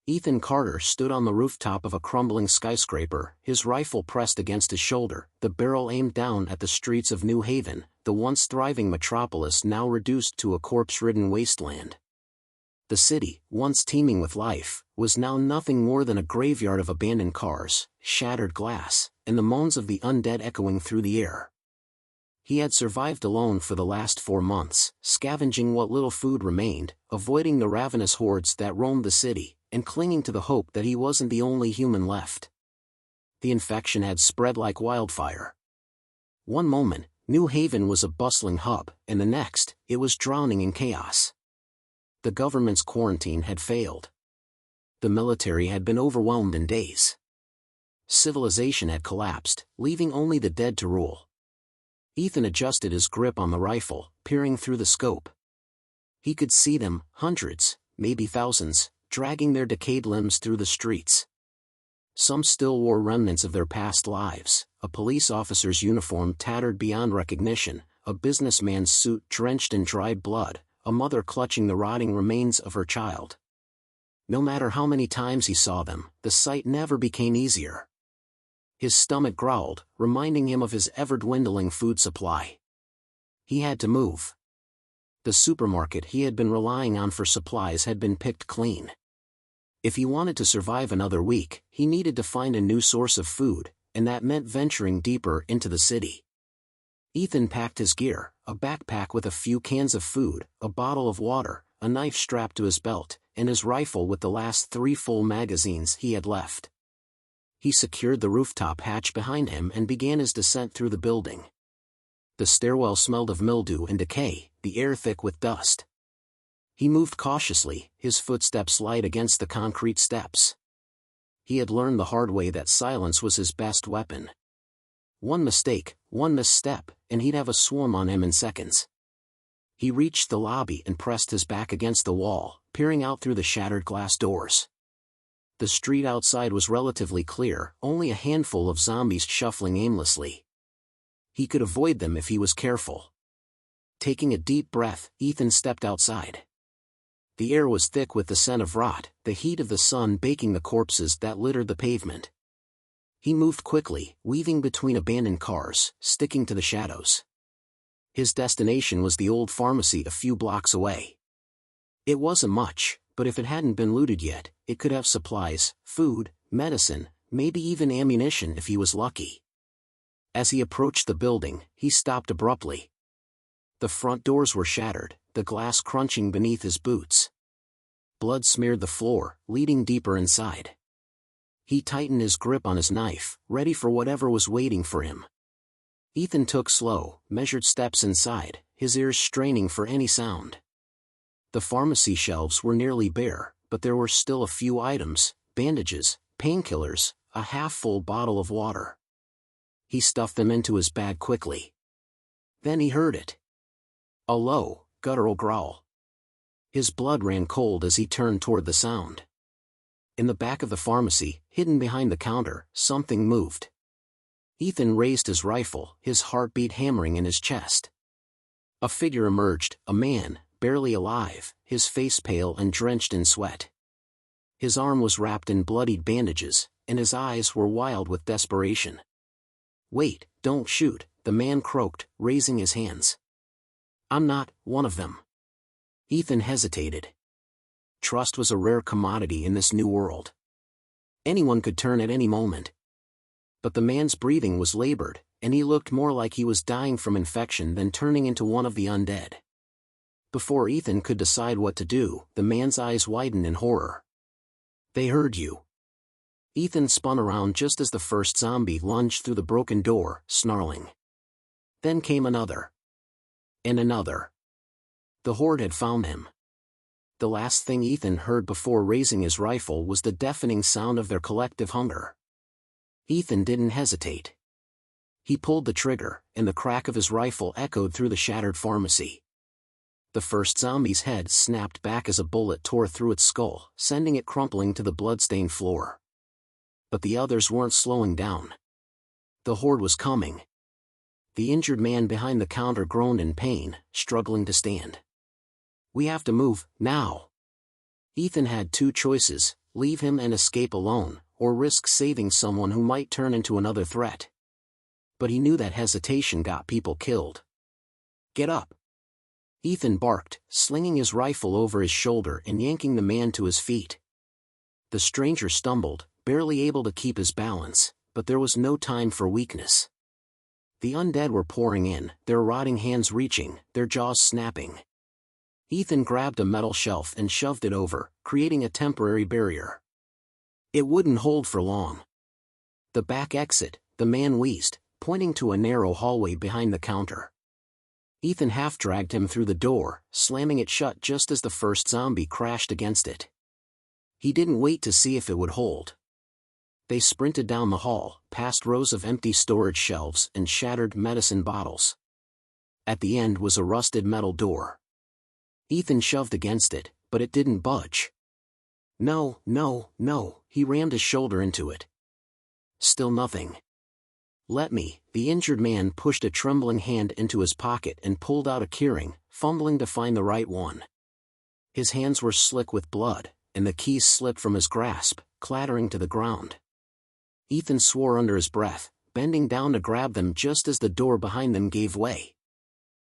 Ethan Carter stood on the rooftop of a crumbling skyscraper, his rifle pressed against his shoulder, the barrel aimed down at the streets of New Haven, the once thriving metropolis now reduced to a corpse-ridden wasteland. The city, once teeming with life, was now nothing more than a graveyard of abandoned cars, shattered glass, and the moans of the undead echoing through the air. He had survived alone for the last 4 months, scavenging what little food remained, avoiding the ravenous hordes that roamed the city, and clinging to the hope that he wasn't the only human left. The infection had spread like wildfire. One moment, New Haven was a bustling hub, and the next, it was drowning in chaos. The government's quarantine had failed. The military had been overwhelmed in days. Civilization had collapsed, leaving only the dead to rule. Ethan adjusted his grip on the rifle, peering through the scope. He could see them, hundreds, maybe thousands, dragging their decayed limbs through the streets. Some still wore remnants of their past lives, a police officer's uniform tattered beyond recognition, a businessman's suit drenched in dried blood, a mother clutching the rotting remains of her child. No matter how many times he saw them, the sight never became easier. His stomach growled, reminding him of his ever-dwindling food supply. He had to move. The supermarket he had been relying on for supplies had been picked clean. If he wanted to survive another week, he needed to find a new source of food, and that meant venturing deeper into the city. Ethan packed his gear, a backpack with a few cans of food, a bottle of water, a knife strapped to his belt, and his rifle with the last 3 full magazines he had left. He secured the rooftop hatch behind him and began his descent through the building. The stairwell smelled of mildew and decay, the air thick with dust. He moved cautiously, his footsteps light against the concrete steps. He had learned the hard way that silence was his best weapon. One mistake, one misstep, and he'd have a swarm on him in seconds. He reached the lobby and pressed his back against the wall, peering out through the shattered glass doors. The street outside was relatively clear, only a handful of zombies shuffling aimlessly. He could avoid them if he was careful. Taking a deep breath, Ethan stepped outside. The air was thick with the scent of rot, the heat of the sun baking the corpses that littered the pavement. He moved quickly, weaving between abandoned cars, sticking to the shadows. His destination was the old pharmacy a few blocks away. It wasn't much, but if it hadn't been looted yet, it could have supplies, food, medicine, maybe even ammunition if he was lucky. As he approached the building, he stopped abruptly. The front doors were shattered, the glass crunching beneath his boots. Blood smeared the floor, leading deeper inside. He tightened his grip on his knife, ready for whatever was waiting for him. Ethan took slow, measured steps inside, his ears straining for any sound. The pharmacy shelves were nearly bare, but there were still a few items, bandages, painkillers, a half-full bottle of water. He stuffed them into his bag quickly. Then he heard it. A low, guttural growl. His blood ran cold as he turned toward the sound. In the back of the pharmacy, hidden behind the counter, something moved. Ethan raised his rifle, his heartbeat hammering in his chest. A figure emerged, a man, barely alive, his face pale and drenched in sweat. His arm was wrapped in bloodied bandages, and his eyes were wild with desperation. "Wait, don't shoot," the man croaked, raising his hands. "I'm not one of them." Ethan hesitated. Trust was a rare commodity in this new world. Anyone could turn at any moment. But the man's breathing was labored, and he looked more like he was dying from infection than turning into one of the undead. Before Ethan could decide what to do, the man's eyes widened in horror. "They heard you." Ethan spun around just as the first zombie lunged through the broken door, snarling. Then came another. And another. The Horde had found him. The last thing Ethan heard before raising his rifle was the deafening sound of their collective hunger. Ethan didn't hesitate. He pulled the trigger, and the crack of his rifle echoed through the shattered pharmacy. The first zombie's head snapped back as a bullet tore through its skull, sending it crumpling to the blood-stained floor. But the others weren't slowing down. The Horde was coming. The injured man behind the counter groaned in pain, struggling to stand. "We have to move, now." Ethan had 2 choices, leave him and escape alone, or risk saving someone who might turn into another threat. But he knew that hesitation got people killed. "Get up!" Ethan barked, slinging his rifle over his shoulder and yanking the man to his feet. The stranger stumbled, barely able to keep his balance, but there was no time for weakness. The undead were pouring in, their rotting hands reaching, their jaws snapping. Ethan grabbed a metal shelf and shoved it over, creating a temporary barrier. It wouldn't hold for long. "The back exit," the man wheezed, pointing to a narrow hallway behind the counter. Ethan half-dragged him through the door, slamming it shut just as the first zombie crashed against it. He didn't wait to see if it would hold. They sprinted down the hall, past rows of empty storage shelves and shattered medicine bottles. At the end was a rusted metal door. Ethan shoved against it, but it didn't budge. "No, no, no," he rammed his shoulder into it. Still nothing. "Let me." The injured man pushed a trembling hand into his pocket and pulled out a keyring, fumbling to find the right one. His hands were slick with blood, and the keys slipped from his grasp, clattering to the ground. Ethan swore under his breath, bending down to grab them just as the door behind them gave way.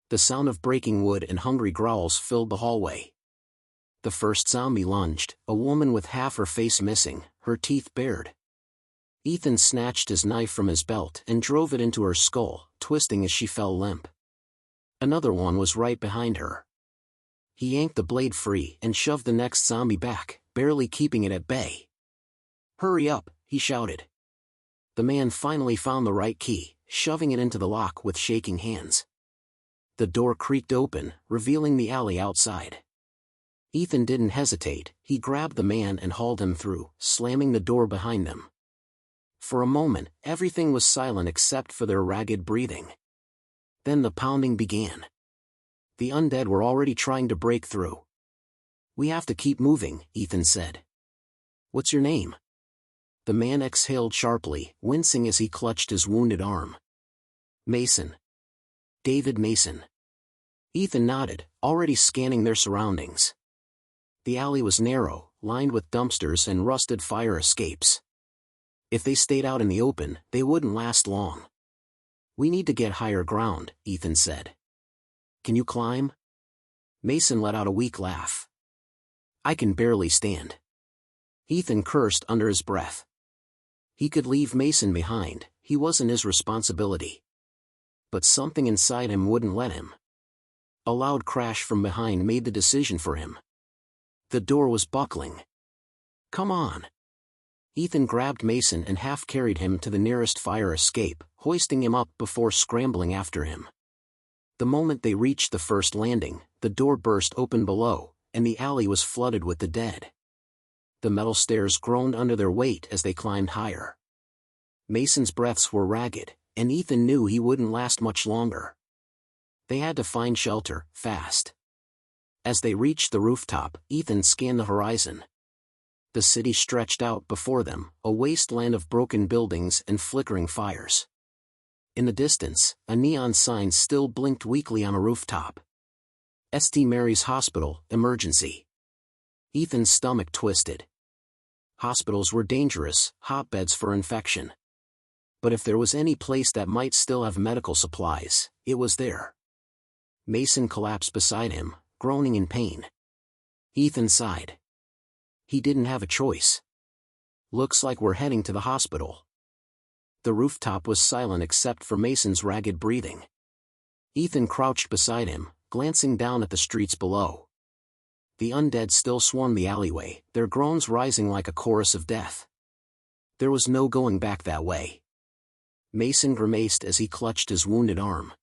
The sound of breaking wood and hungry growls filled the hallway. The first zombie lunged, a woman with half her face missing, her teeth bared. Ethan snatched his knife from his belt and drove it into her skull, twisting as she fell limp. Another one was right behind her. He yanked the blade free and shoved the next zombie back, barely keeping it at bay. "Hurry up," he shouted. The man finally found the right key, shoving it into the lock with shaking hands. The door creaked open, revealing the alley outside. Ethan didn't hesitate, he grabbed the man and hauled him through, slamming the door behind them. For a moment, everything was silent except for their ragged breathing. Then the pounding began. The undead were already trying to break through. "We have to keep moving," Ethan said. "What's your name?" The man exhaled sharply, wincing as he clutched his wounded arm. "Mason. David Mason." Ethan nodded, already scanning their surroundings. The alley was narrow, lined with dumpsters and rusted fire escapes. If they stayed out in the open, they wouldn't last long. "We need to get higher ground," Ethan said. "Can you climb?" Mason let out a weak laugh. "I can barely stand." Ethan cursed under his breath. He could leave Mason behind, he wasn't his responsibility. But something inside him wouldn't let him. A loud crash from behind made the decision for him. The door was buckling. "Come on." Ethan grabbed Mason and half-carried him to the nearest fire escape, hoisting him up before scrambling after him. The moment they reached the first landing, the door burst open below, and the alley was flooded with the dead. The metal stairs groaned under their weight as they climbed higher. Mason's breaths were ragged, and Ethan knew he wouldn't last much longer. They had to find shelter, fast. As they reached the rooftop, Ethan scanned the horizon. The city stretched out before them, a wasteland of broken buildings and flickering fires. In the distance, a neon sign still blinked weakly on a rooftop. St. Mary's Hospital, Emergency. Ethan's stomach twisted. Hospitals were dangerous, hotbeds for infection. But if there was any place that might still have medical supplies, it was there. Mason collapsed beside him, groaning in pain. Ethan sighed. He didn't have a choice. "Looks like we're heading to the hospital." The rooftop was silent except for Mason's ragged breathing. Ethan crouched beside him, glancing down at the streets below. The undead still swarmed the alleyway, their groans rising like a chorus of death. There was no going back that way. Mason grimaced as he clutched his wounded arm.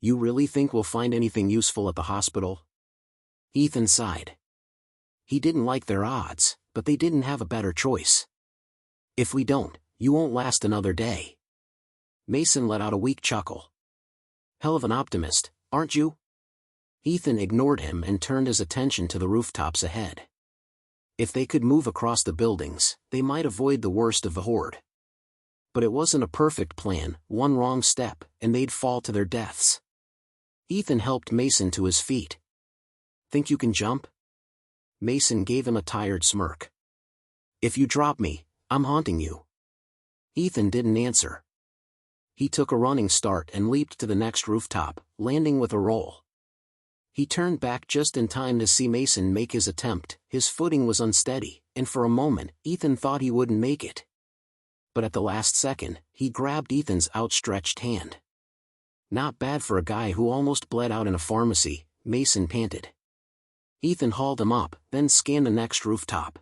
"You really think we'll find anything useful at the hospital?" Ethan sighed. He didn't like their odds, but they didn't have a better choice. "If we don't, you won't last another day." Mason let out a weak chuckle. "Hell of an optimist, aren't you?" Ethan ignored him and turned his attention to the rooftops ahead. If they could move across the buildings, they might avoid the worst of the horde. But it wasn't a perfect plan, one wrong step, and they'd fall to their deaths. Ethan helped Mason to his feet. "Think you can jump?" Mason gave him a tired smirk. If you drop me, I'm haunting you. Ethan didn't answer. He took a running start and leaped to the next rooftop, landing with a roll. He turned back just in time to see Mason make his attempt. His footing was unsteady, and for a moment, Ethan thought he wouldn't make it. But at the last second, he grabbed Ethan's outstretched hand. Not bad for a guy who almost bled out in a pharmacy, Mason panted. Ethan hauled him up, then scanned the next rooftop.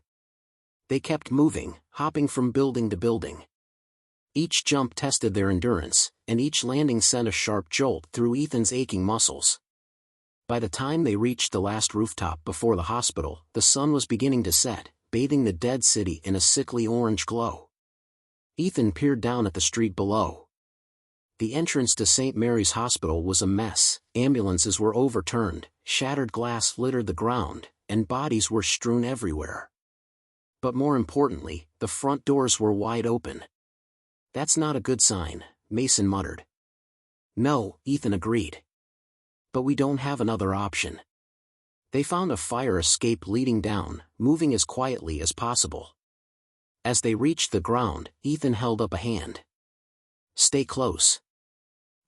They kept moving, hopping from building to building. Each jump tested their endurance, and each landing sent a sharp jolt through Ethan's aching muscles. By the time they reached the last rooftop before the hospital, the sun was beginning to set, bathing the dead city in a sickly orange glow. Ethan peered down at the street below. The entrance to St. Mary's Hospital was a mess. Ambulances were overturned, shattered glass littered the ground, and bodies were strewn everywhere. But more importantly, the front doors were wide open. "That's not a good sign," Mason muttered. "No," Ethan agreed. "But we don't have another option." They found a fire escape leading down, moving as quietly as possible. As they reached the ground, Ethan held up a hand. "Stay close.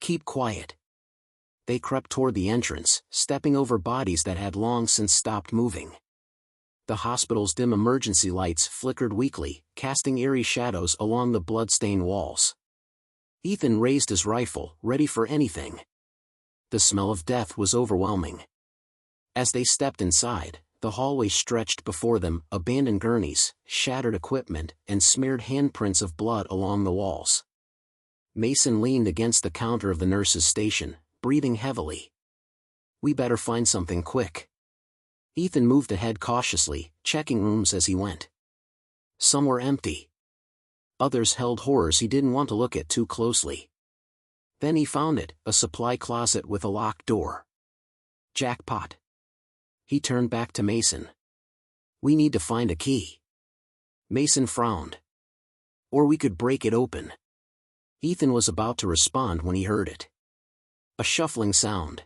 Keep quiet." They crept toward the entrance, stepping over bodies that had long since stopped moving. The hospital's dim emergency lights flickered weakly, casting eerie shadows along the blood-stained walls. Ethan raised his rifle, ready for anything. The smell of death was overwhelming. As they stepped inside, the hallway stretched before them, abandoned gurneys, shattered equipment, and smeared handprints of blood along the walls. Mason leaned against the counter of the nurse's station, breathing heavily. "We better find something quick." Ethan moved ahead cautiously, checking rooms as he went. Some were empty. Others held horrors he didn't want to look at too closely. Then he found it, a supply closet with a locked door. Jackpot. He turned back to Mason. "We need to find a key." Mason frowned. "Or we could break it open." Ethan was about to respond when he heard it. A shuffling sound.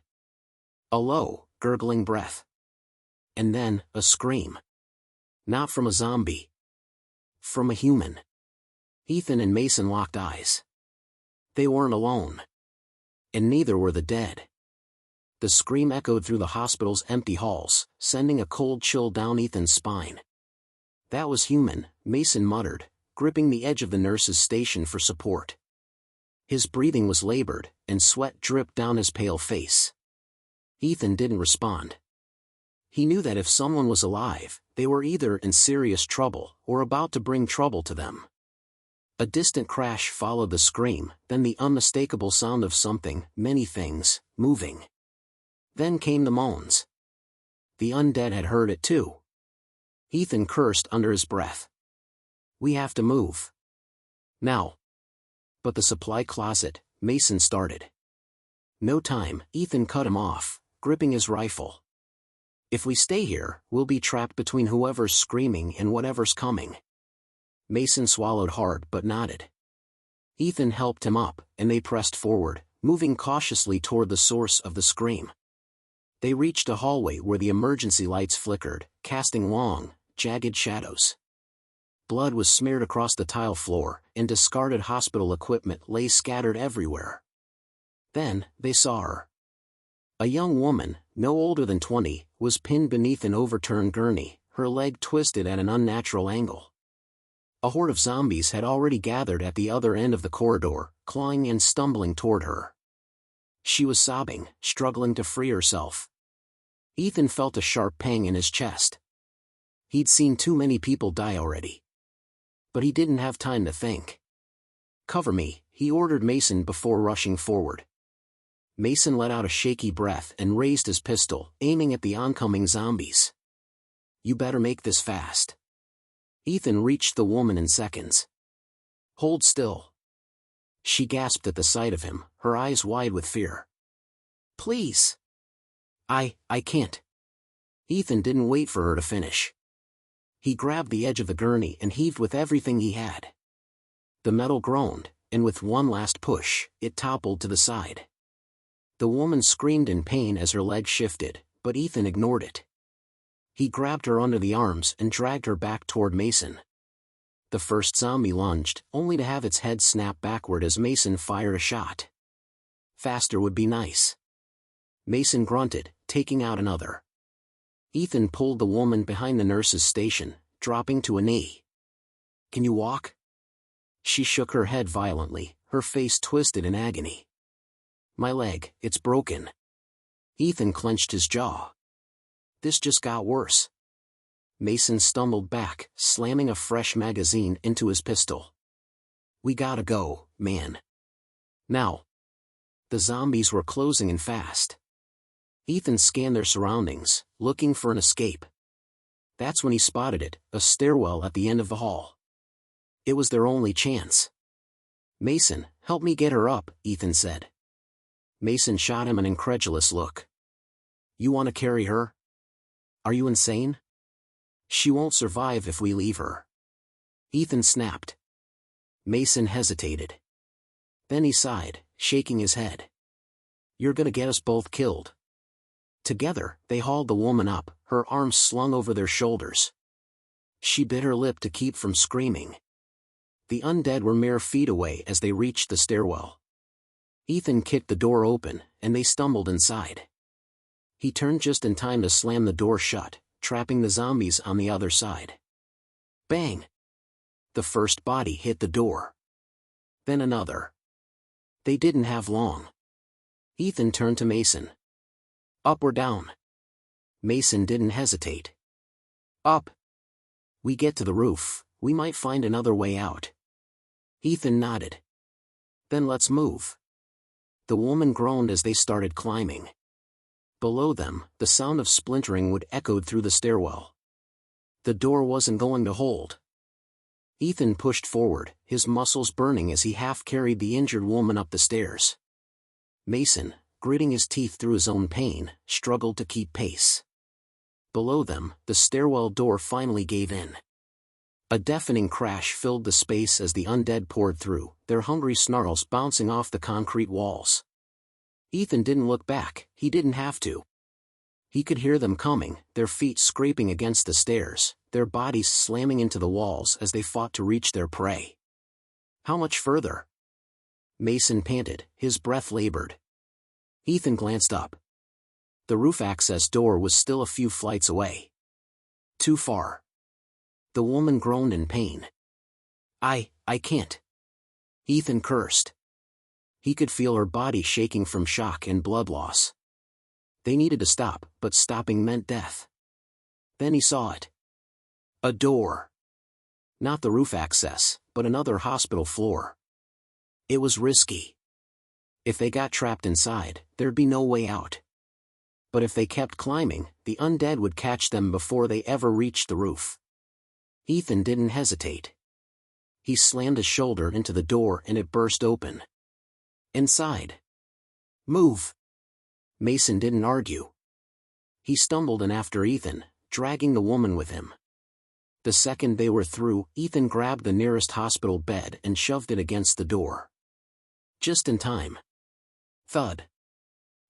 A low, gurgling breath. And then, a scream. Not from a zombie. From a human. Ethan and Mason locked eyes. They weren't alone. And neither were the dead. The scream echoed through the hospital's empty halls, sending a cold chill down Ethan's spine. "That was human," Mason muttered, gripping the edge of the nurse's station for support. His breathing was labored, and sweat dripped down his pale face. Ethan didn't respond. He knew that if someone was alive, they were either in serious trouble or about to bring trouble to them. A distant crash followed the scream, then the unmistakable sound of something, many things, moving. Then came the moans. The undead had heard it too. Ethan cursed under his breath. "We have to move. Now." "But the supply closet," Mason started. "No time," Ethan cut him off, gripping his rifle. "If we stay here, we'll be trapped between whoever's screaming and whatever's coming." Mason swallowed hard but nodded. Ethan helped him up, and they pressed forward, moving cautiously toward the source of the scream. They reached a hallway where the emergency lights flickered, casting long, jagged shadows. Blood was smeared across the tile floor, and discarded hospital equipment lay scattered everywhere. Then, they saw her. A young woman, no older than 20, was pinned beneath an overturned gurney, her leg twisted at an unnatural angle. A horde of zombies had already gathered at the other end of the corridor, clawing and stumbling toward her. She was sobbing, struggling to free herself. Ethan felt a sharp pang in his chest. He'd seen too many people die already. But he didn't have time to think. "Cover me," he ordered Mason before rushing forward. Mason let out a shaky breath and raised his pistol, aiming at the oncoming zombies. "You better make this fast." Ethan reached the woman in seconds. "Hold still." She gasped at the sight of him, her eyes wide with fear. "Please." I can't." Ethan didn't wait for her to finish. He grabbed the edge of the gurney and heaved with everything he had. The metal groaned, and with one last push, it toppled to the side. The woman screamed in pain as her leg shifted, but Ethan ignored it. He grabbed her under the arms and dragged her back toward Mason. The first zombie lunged, only to have its head snap backward as Mason fired a shot. Faster would be nice. Mason grunted, taking out another. Ethan pulled the woman behind the nurse's station, dropping to a knee. "Can you walk?" She shook her head violently, her face twisted in agony. "My leg, it's broken." Ethan clenched his jaw. This just got worse. Mason stumbled back, slamming a fresh magazine into his pistol. "We gotta go, man. Now." The zombies were closing in fast. Ethan scanned their surroundings, looking for an escape. That's when he spotted it, a stairwell at the end of the hall. It was their only chance. "Mason, help me get her up," Ethan said. Mason shot him an incredulous look. "You want to carry her? Are you insane? She won't survive if we leave her." Ethan snapped. Mason hesitated. Then he sighed, shaking his head. "You're gonna get us both killed." Together, they hauled the woman up, her arms slung over their shoulders. She bit her lip to keep from screaming. The undead were mere feet away as they reached the stairwell. Ethan kicked the door open, and they stumbled inside. He turned just in time to slam the door shut, trapping the zombies on the other side. Bang! The first body hit the door. Then another. They didn't have long. Ethan turned to Mason. "Up or down?" Mason didn't hesitate. "Up. We get to the roof, we might find another way out." Ethan nodded. "Then let's move." The woman groaned as they started climbing. Below them, the sound of splintering wood echoed through the stairwell. The door wasn't going to hold. Ethan pushed forward, his muscles burning as he half-carried the injured woman up the stairs. Mason, gritting his teeth through his own pain, struggled to keep pace. Below them, the stairwell door finally gave in. A deafening crash filled the space as the undead poured through, their hungry snarls bouncing off the concrete walls. Ethan didn't look back, he didn't have to. He could hear them coming, their feet scraping against the stairs, their bodies slamming into the walls as they fought to reach their prey. How much further? Mason panted, his breath labored. Ethan glanced up. The roof access door was still a few flights away. Too far. The woman groaned in pain. I can't." Ethan cursed. He could feel her body shaking from shock and blood loss. They needed to stop, but stopping meant death. Then he saw it. A door. Not the roof access, but another hospital floor. It was risky. If they got trapped inside, there'd be no way out. But if they kept climbing, the undead would catch them before they ever reached the roof. Ethan didn't hesitate. He slammed his shoulder into the door and it burst open. Inside. "Move." Mason didn't argue. He stumbled in after Ethan, dragging the woman with him. The second they were through, Ethan grabbed the nearest hospital bed and shoved it against the door. Just in time. Thud.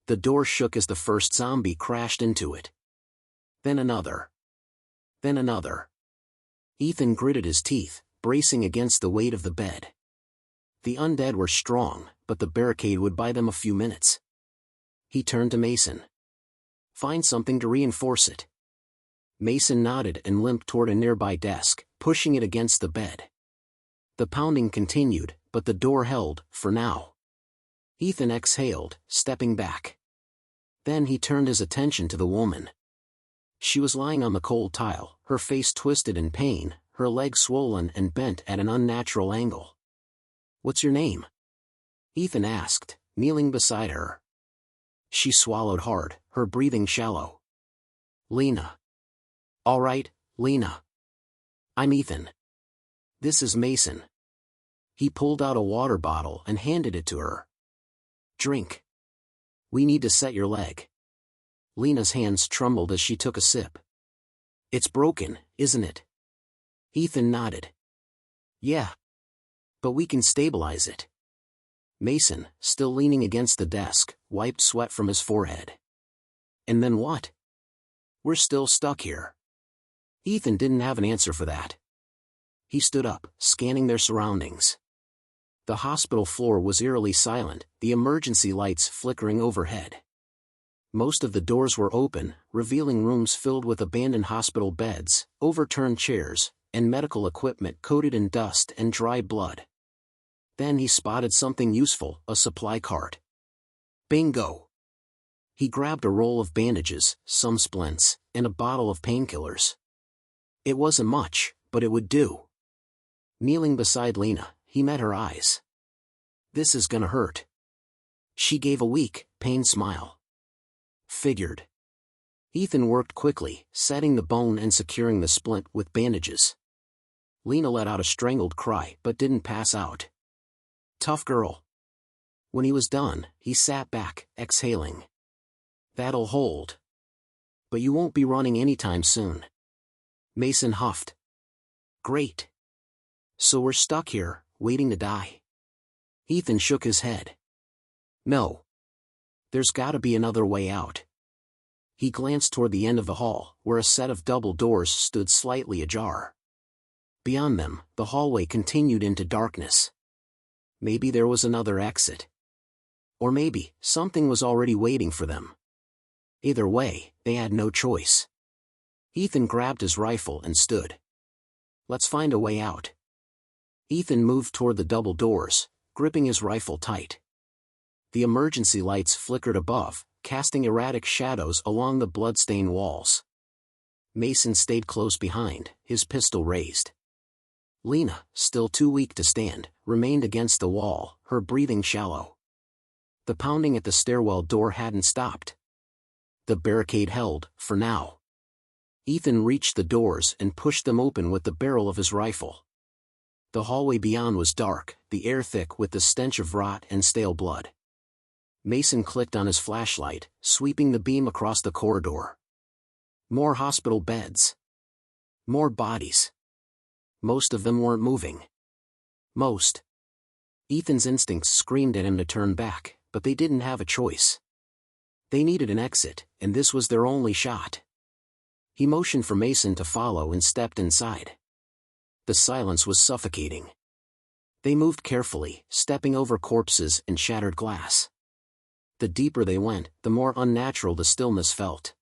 The door shook as the first zombie crashed into it. Then another. Then another. Ethan gritted his teeth, bracing against the weight of the bed. The undead were strong, but the barricade would buy them a few minutes. He turned to Mason. "Find something to reinforce it." Mason nodded and limped toward a nearby desk, pushing it against the bed. The pounding continued, but the door held, for now. Ethan exhaled, stepping back. Then he turned his attention to the woman. She was lying on the cold tile, her face twisted in pain, her legs swollen and bent at an unnatural angle. "What's your name?" Ethan asked, kneeling beside her. She swallowed hard, her breathing shallow. "Lena." "All right, Lena. I'm Ethan. This is Mason." He pulled out a water bottle and handed it to her. "Drink. We need to set your leg." Lena's hands trembled as she took a sip. "It's broken, isn't it?" Ethan nodded. "Yeah. But we can stabilize it." Mason, still leaning against the desk, wiped sweat from his forehead. "And then what?" "We're still stuck here." Ethan didn't have an answer for that. He stood up, scanning their surroundings. The hospital floor was eerily silent, the emergency lights flickering overhead. Most of the doors were open, revealing rooms filled with abandoned hospital beds, overturned chairs, and medical equipment coated in dust and dry blood. Then he spotted something useful, a supply cart. Bingo! He grabbed a roll of bandages, some splints, and a bottle of painkillers. It wasn't much, but it would do. Kneeling beside Lena, he met her eyes. "This is gonna hurt." She gave a weak, pained smile. Figured. Ethan worked quickly, setting the bone and securing the splint with bandages. Lena let out a strangled cry but didn't pass out. Tough girl. When he was done, he sat back, exhaling. "That'll hold. But you won't be running anytime soon." Mason huffed. "Great. So we're stuck here, waiting to die?" Ethan shook his head. "No. There's gotta be another way out." He glanced toward the end of the hall, where a set of double doors stood slightly ajar. Beyond them, the hallway continued into darkness. Maybe there was another exit. Or maybe, something was already waiting for them. Either way, they had no choice. Ethan grabbed his rifle and stood. "Let's find a way out." Ethan moved toward the double doors, gripping his rifle tight. The emergency lights flickered above, casting erratic shadows along the blood-stained walls. Mason stayed close behind, his pistol raised. Lena, still too weak to stand, remained against the wall, her breathing shallow. The pounding at the stairwell door hadn't stopped. The barricade held, for now. Ethan reached the doors and pushed them open with the barrel of his rifle. The hallway beyond was dark, the air thick with the stench of rot and stale blood. Mason clicked on his flashlight, sweeping the beam across the corridor. More hospital beds. More bodies. Most of them weren't moving. Most. Ethan's instincts screamed at him to turn back, but they didn't have a choice. They needed an exit, and this was their only shot. He motioned for Mason to follow and stepped inside. The silence was suffocating. They moved carefully, stepping over corpses and shattered glass. The deeper they went, the more unnatural the stillness felt.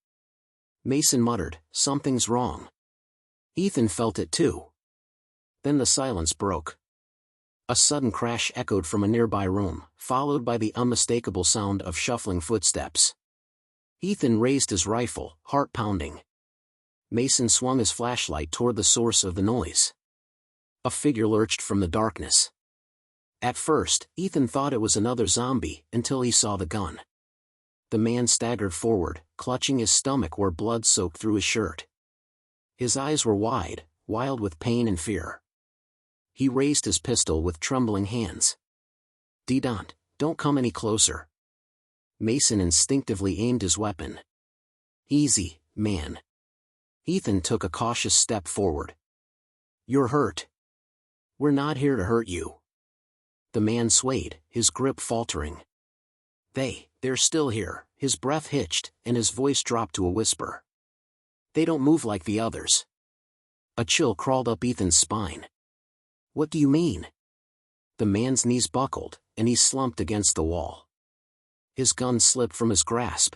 Mason muttered, "Something's wrong." Ethan felt it too. Then the silence broke. A sudden crash echoed from a nearby room, followed by the unmistakable sound of shuffling footsteps. Ethan raised his rifle, heart pounding. Mason swung his flashlight toward the source of the noise. A figure lurched from the darkness. At first, Ethan thought it was another zombie, until he saw the gun. The man staggered forward, clutching his stomach where blood soaked through his shirt. His eyes were wide, wild with pain and fear. He raised his pistol with trembling hands. Don't come any closer." Mason instinctively aimed his weapon. "Easy, man." Ethan took a cautious step forward. "You're hurt." "We're not here to hurt you." The man swayed, his grip faltering. They're still here." His breath hitched, and his voice dropped to a whisper. "They don't move like the others." A chill crawled up Ethan's spine. "What do you mean?" The man's knees buckled, and he slumped against the wall. His gun slipped from his grasp.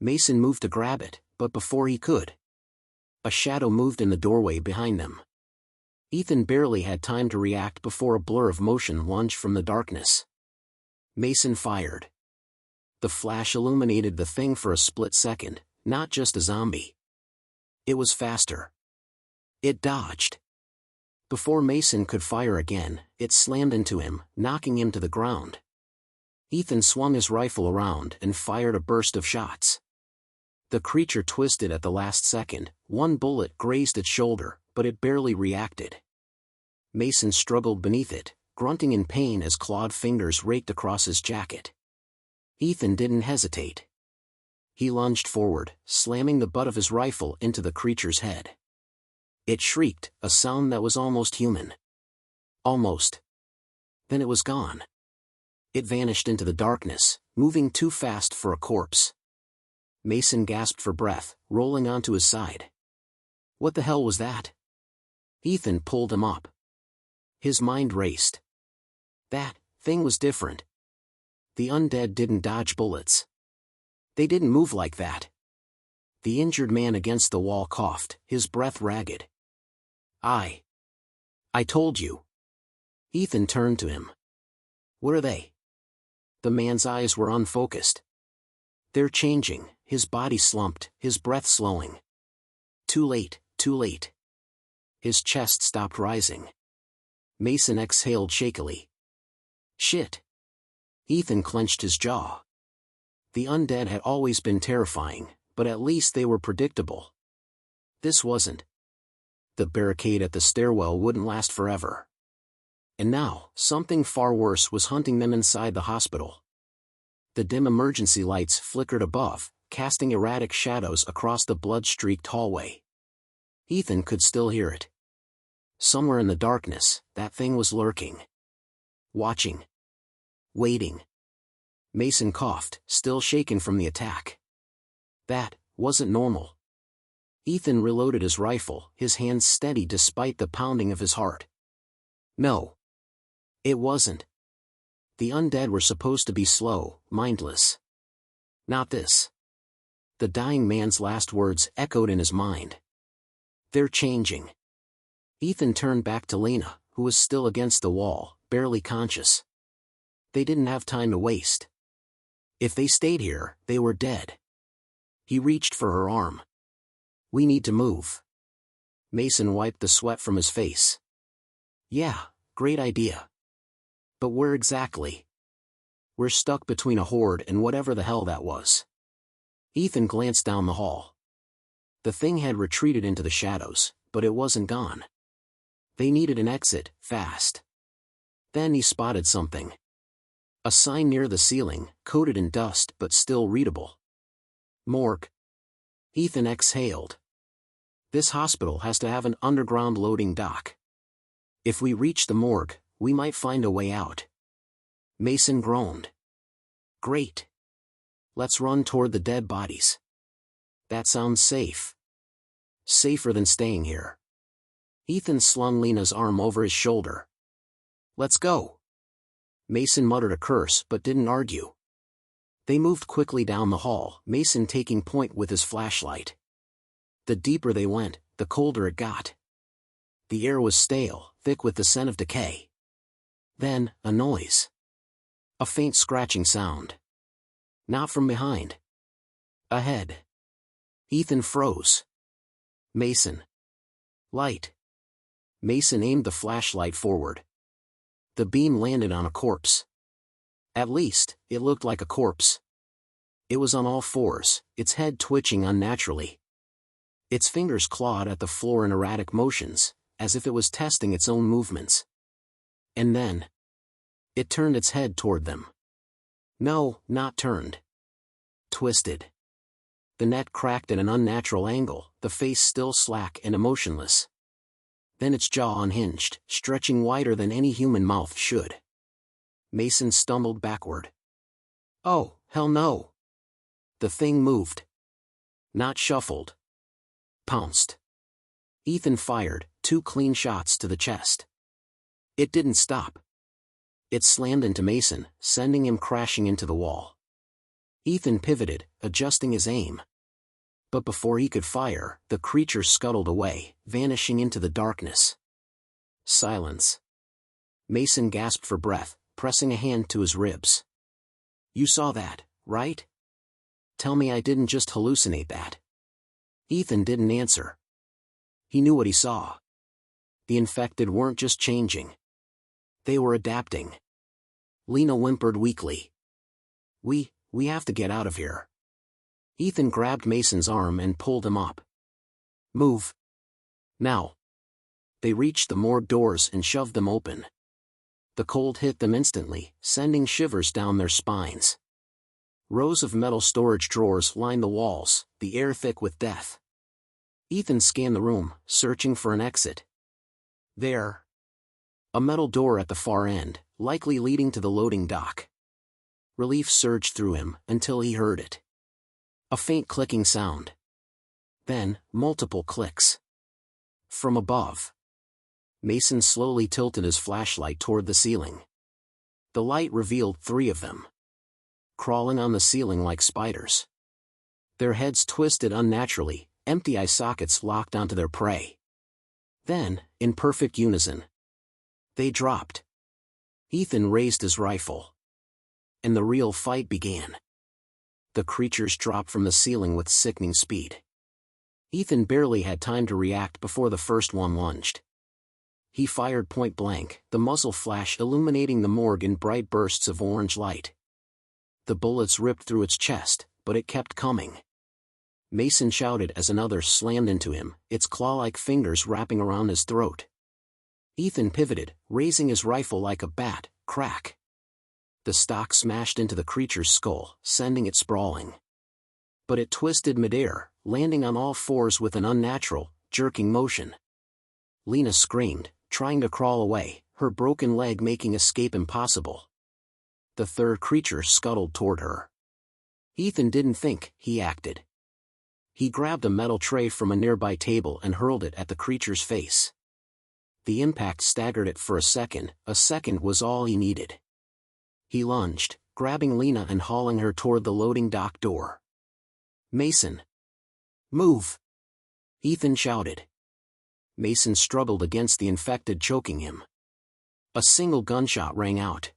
Mason moved to grab it, but before he could, a shadow moved in the doorway behind them. Ethan barely had time to react before a blur of motion lunged from the darkness. Mason fired. The flash illuminated the thing for a split second, not just a zombie. It was faster. It dodged. Before Mason could fire again, it slammed into him, knocking him to the ground. Ethan swung his rifle around and fired a burst of shots. The creature twisted at the last second, one bullet grazed its shoulder, but it barely reacted. Mason struggled beneath it, grunting in pain as clawed fingers raked across his jacket. Ethan didn't hesitate. He lunged forward, slamming the butt of his rifle into the creature's head. It shrieked, a sound that was almost human. Almost. Then it was gone. It vanished into the darkness, moving too fast for a corpse. Mason gasped for breath, rolling onto his side. What the hell was that? Ethan pulled him up. His mind raced. That thing was different. The undead didn't dodge bullets. They didn't move like that. The injured man against the wall coughed, his breath ragged. I told you. Ethan turned to him. What are they? The man's eyes were unfocused. They're changing, his body slumped, his breath slowing. Too late, too late. His chest stopped rising. Mason exhaled shakily. Shit. Ethan clenched his jaw. The undead had always been terrifying, but at least they were predictable. This wasn't. The barricade at the stairwell wouldn't last forever. And now, something far worse was hunting them inside the hospital. The dim emergency lights flickered above, casting erratic shadows across the blood-streaked hallway. Ethan could still hear it. Somewhere in the darkness, that thing was lurking. Watching. Waiting. Mason coughed, still shaken from the attack. That wasn't normal. Ethan reloaded his rifle, his hands steady despite the pounding of his heart. No. It wasn't. The undead were supposed to be slow, mindless. Not this. The dying man's last words echoed in his mind. They're changing. Ethan turned back to Lena, who was still against the wall, barely conscious. They didn't have time to waste. If they stayed here, they were dead. He reached for her arm. We need to move. Mason wiped the sweat from his face. Yeah, great idea. But where exactly? We're stuck between a horde and whatever the hell that was. Ethan glanced down the hall. The thing had retreated into the shadows, but it wasn't gone. They needed an exit, fast. Then he spotted something. A sign near the ceiling, coated in dust but still readable. Morgue. Ethan exhaled. This hospital has to have an underground loading dock. If we reach the morgue, we might find a way out. Mason groaned. Great. Let's run toward the dead bodies. That sounds safe. Safer than staying here. Ethan slung Lena's arm over his shoulder. Let's go. Mason muttered a curse but didn't argue. They moved quickly down the hall, Mason taking point with his flashlight. The deeper they went, the colder it got. The air was stale, thick with the scent of decay. Then, a noise. A faint scratching sound. Not from behind. Ahead. Ethan froze. Mason. Light. Mason aimed the flashlight forward. The beam landed on a corpse. At least, it looked like a corpse. It was on all fours, its head twitching unnaturally. Its fingers clawed at the floor in erratic motions, as if it was testing its own movements. And then, it turned its head toward them. No, not turned. Twisted. The neck cracked at an unnatural angle, the face still slack and emotionless. Then its jaw unhinged, stretching wider than any human mouth should. Mason stumbled backward. Oh, hell no. The thing moved. Not shuffled. Pounced. Ethan fired, 2 clean shots to the chest. It didn't stop. It slammed into Mason, sending him crashing into the wall. Ethan pivoted, adjusting his aim. But before he could fire, the creature scuttled away, vanishing into the darkness. Silence. Mason gasped for breath, pressing a hand to his ribs. You saw that, right? Tell me I didn't just hallucinate that. Ethan didn't answer. He knew what he saw. The infected weren't just changing. They were adapting. Lena whimpered weakly. We have to get out of here. Ethan grabbed Mason's arm and pulled him up. Move. Now. They reached the morgue doors and shoved them open. The cold hit them instantly, sending shivers down their spines. Rows of metal storage drawers lined the walls, the air thick with death. Ethan scanned the room, searching for an exit. There. A metal door at the far end, likely leading to the loading dock. Relief surged through him, until he heard it. A faint clicking sound. Then, multiple clicks. From above. Mason slowly tilted his flashlight toward the ceiling. The light revealed 3 of them, crawling on the ceiling like spiders. Their heads twisted unnaturally, empty eye sockets locked onto their prey. Then, in perfect unison, they dropped. Ethan raised his rifle, and the real fight began. The creatures dropped from the ceiling with sickening speed. Ethan barely had time to react before the first one lunged. He fired point blank, the muzzle flash illuminating the morgue in bright bursts of orange light. The bullets ripped through its chest, but it kept coming. Mason shouted as another slammed into him, its claw-like fingers wrapping around his throat. Ethan pivoted, raising his rifle like a bat. Crack! The stock smashed into the creature's skull, sending it sprawling. But it twisted midair, landing on all fours with an unnatural, jerking motion. Lena screamed, trying to crawl away, her broken leg making escape impossible. The third creature scuttled toward her. Ethan didn't think, he acted. He grabbed a metal tray from a nearby table and hurled it at the creature's face. The impact staggered it for a second was all he needed. He lunged, grabbing Lena and hauling her toward the loading dock door. Mason! Move! Ethan shouted. Mason struggled against the infected choking him. A single gunshot rang out.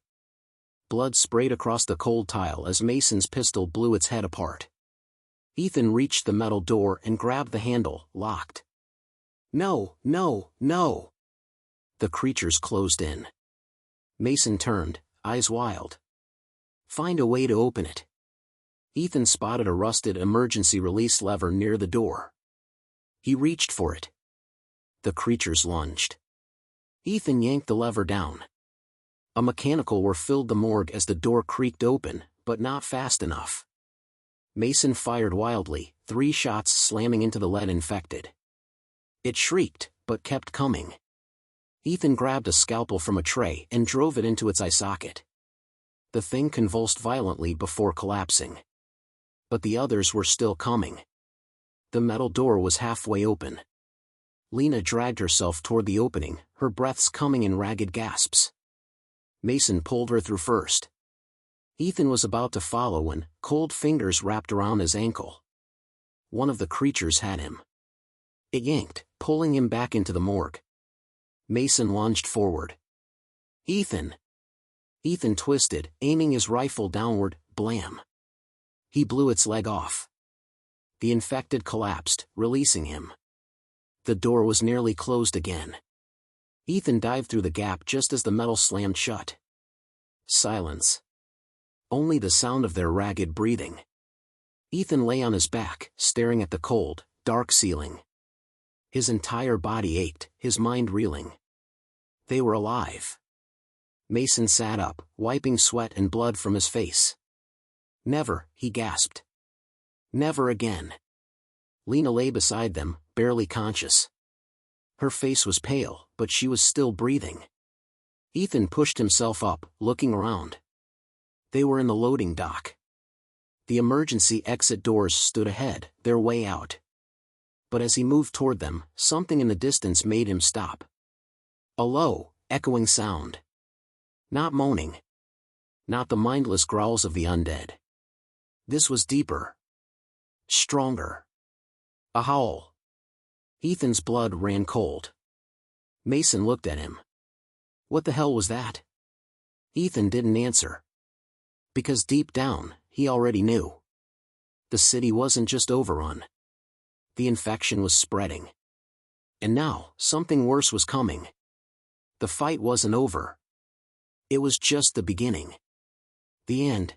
Blood sprayed across the cold tile as Mason's pistol blew its head apart. Ethan reached the metal door and grabbed the handle, locked. No, no, no! The creatures closed in. Mason turned, eyes wild. Find a way to open it. Ethan spotted a rusted emergency release lever near the door. He reached for it. The creatures lunged. Ethan yanked the lever down. A mechanical whir filled the morgue as the door creaked open, but not fast enough. Mason fired wildly, 3 shots slamming into the lead-infected. It shrieked, but kept coming. Ethan grabbed a scalpel from a tray and drove it into its eye socket. The thing convulsed violently before collapsing. But the others were still coming. The metal door was halfway open. Lena dragged herself toward the opening, her breaths coming in ragged gasps. Mason pulled her through first. Ethan was about to follow when cold fingers wrapped around his ankle. One of the creatures had him. It yanked, pulling him back into the morgue. Mason lunged forward. Ethan! Ethan twisted, aiming his rifle downward, blam. He blew its leg off. The infected collapsed, releasing him. The door was nearly closed again. Ethan dived through the gap just as the metal slammed shut. Silence. Only the sound of their ragged breathing. Ethan lay on his back, staring at the cold, dark ceiling. His entire body ached, his mind reeling. They were alive. Mason sat up, wiping sweat and blood from his face. Never, he gasped. Never again. Lena lay beside them, barely conscious. Her face was pale, but she was still breathing. Ethan pushed himself up, looking around. They were in the loading dock. The emergency exit doors stood ahead, their way out. But as he moved toward them, something in the distance made him stop. A low, echoing sound. Not moaning. Not the mindless growls of the undead. This was deeper. Stronger. A howl. Ethan's blood ran cold. Mason looked at him. What the hell was that? Ethan didn't answer. Because deep down, he already knew. The city wasn't just overrun. The infection was spreading. And now, something worse was coming. The fight wasn't over. It was just the beginning. The end.